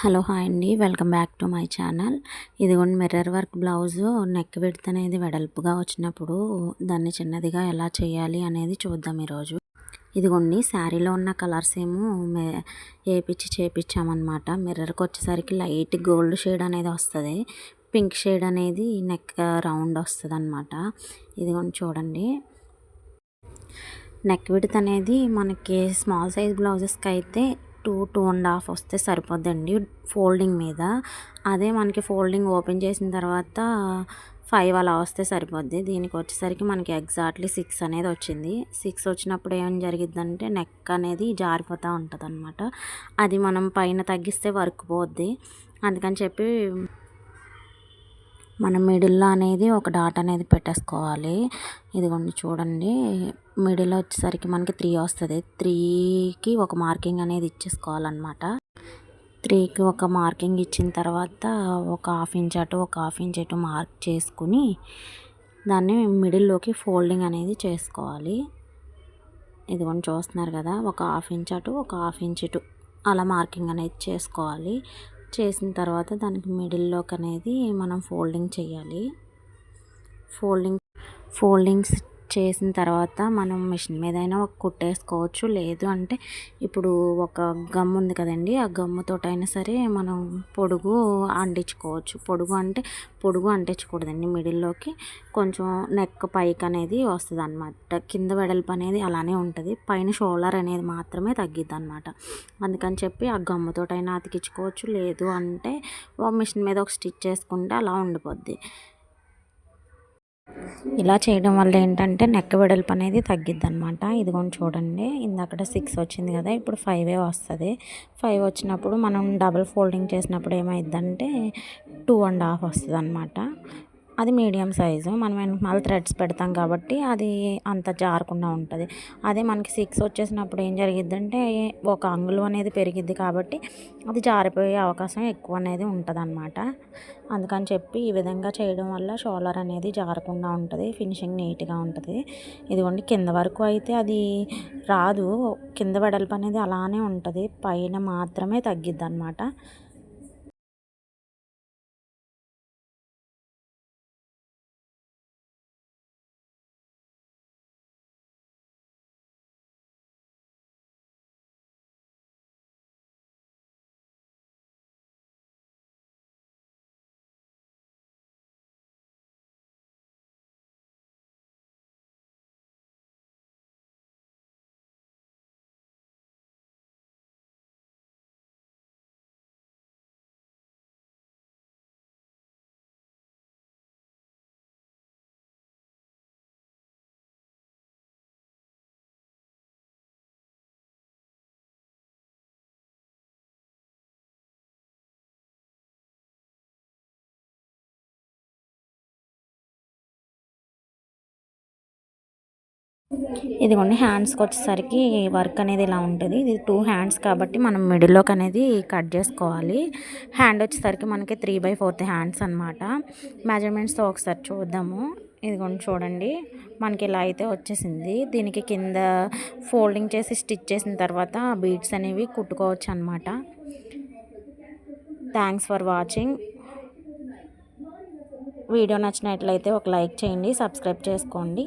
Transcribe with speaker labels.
Speaker 1: Hello hi అండి, welcome back to my channel. ఇదిగోండి mirror work blouse neck width అనేది వెడల్పుగా వచ్చినప్పుడు దాన్ని చిన్నదిగా ఎలా చేయాలి అనేది చూద్దాం ఈరోజు. ఇదిగోండి శారీలో ఉన్న కలర్స్ ఏమో వేపించి చేపించామన్నమాట. మిర్రర్కి వచ్చేసరికి లైట్ గోల్డ్ షేడ్ అనేది వస్తుంది, పింక్ షేడ్ అనేది నెక్ రౌండ్ వస్తుంది అనమాట. ఇదిగోండి చూడండి, నెక్ విడ్త్ అనేది మనకి స్మాల్ సైజ్ బ్లౌజెస్కి అయితే 2.5 వస్తే సరిపోద్దండి ఫోల్డింగ్ మీద. అదే మనకి ఫోల్డింగ్ ఓపెన్ చేసిన తర్వాత 5 అలా వస్తే సరిపోద్ది. దీనికి వచ్చేసరికి మనకి ఎగ్జాక్ట్లీ 6 అనేది వచ్చింది. 6 వచ్చినప్పుడు ఏం జరిగిద్దంటే నెక్ అనేది జారిపోతూ ఉంటుంది అనమాట. అది మనం పైన తగ్గిస్తే వర్క్ పోద్ది. అందుకని చెప్పి మనం మిడిల్లో అనేది ఒక డాట్ అనేది పెట్టేసుకోవాలి. ఇదిగోండి చూడండి, మిడిల్ వచ్చేసరికి మనకి 3 వస్తుంది. 3కి ఒక మార్కింగ్ అనేది ఇచ్చేసుకోవాలన్నమాట. 3కి ఒక మార్కింగ్ ఇచ్చిన తర్వాత ఒక హాఫ్ ఇంచ్ అటు ఒక హాఫ్ ఇంచ్ ఇటు మార్క్ చేసుకుని దాన్ని మిడిల్లోకి ఫోల్డింగ్ అనేది చేసుకోవాలి. ఇదిగోండి చూస్తున్నారు కదా, ఒక హాఫ్ ఇంచ్ అటు ఒక హాఫ్ ఇంచ్ ఇటు అలా మార్కింగ్ అనేది చేసుకోవాలి. చేసిన తర్వాత దానికి మిడిల్లోకి అనేది మనం ఫోల్డింగ్ చేయాలి. ఫోల్డింగ్స్ చేసిన తర్వాత మనం మిషన్ మీద అయినా ఒక కుట్టేసుకోవచ్చు, లేదు అంటే ఇప్పుడు ఒక గమ్ ఉంది కదండి, ఆ గమ్ముతోటైనా సరే మనం పొడుగు అంటించుకోవచ్చు. పొడుగు అంటించకూడదండి, మిడిల్లోకి కొంచెం నెక్ పైకి అనేది వస్తుంది అనమాట. కింద వెడల్పు అనేది అలానే ఉంటుంది, పైన షోల్డర్ అనేది మాత్రమే తగ్గిద్ది అనమాట. అందుకని చెప్పి ఆ గమ్ముతోటైనా అతికించుకోవచ్చు, లేదు అంటే మిషన్ మీద ఒక స్టిచ్ చేసుకుంటే అలా ఉండిపోద్ది. ఇలా చేయడం వల్ల ఏంటంటే నెక్ వెడల్పు అనేది తగ్గిద్ది అనమాట. ఇదిగోండి చూడండి, ఇందాక 6 వచ్చింది కదా, ఇప్పుడు 5 వస్తుంది. 5 వచ్చినప్పుడు మనం డబుల్ ఫోల్డింగ్ చేసినప్పుడు ఏమైందంటే 2.5 వస్తుంది అనమాట. అది మీడియం సైజు. మనం వెనకాల థ్రెడ్స్ పెడతాం కాబట్టి అది అంత జారకుండా ఉంటుంది. అదే మనకి 6 వచ్చేసినప్పుడు ఏం జరిగిద్దంటే ఒక అంగుళం అనేది పెరిగిద్ది కాబట్టి అది జారిపోయే అవకాశం ఎక్కువ అనేది ఉంటుంది అనమాట. అందుకని చెప్పి ఈ విధంగా చేయడం వల్ల షోల్డర్ అనేది జారకుండా ఉంటుంది, ఫినిషింగ్ నీట్గా ఉంటుంది. ఇదిగోండి కింద వరకు అయితే అది రాదు, కింద వెడల్పు అనేది అలానే ఉంటుంది, పైన మాత్రమే తగ్గిద్ది అనమాట. ఇదిగోండి హ్యాండ్స్కి వచ్చేసరికి వర్క్ అనేది ఇలా ఉంటుంది. ఇది 2 హ్యాండ్స్ కాబట్టి మనం మిడిల్లోకి అనేది కట్ చేసుకోవాలి. హ్యాండ్ వచ్చేసరికి మనకి 3/4 హ్యాండ్స్ అనమాట. మెజర్మెంట్స్తో ఒకసారి చూద్దాము. ఇదిగోండి చూడండి, మనకి ఇలా అయితే వచ్చేసింది. దీనికి కింద ఫోల్డింగ్ చేసి స్టిచ్ చేసిన తర్వాత బీడ్స్ అనేవి కుట్టుకోవచ్చు అనమాట. Thanks for watching. వీడియో నచ్చినట్లయితే ఒక లైక్ చేయండి, సబ్స్క్రైబ్ చేసుకోండి.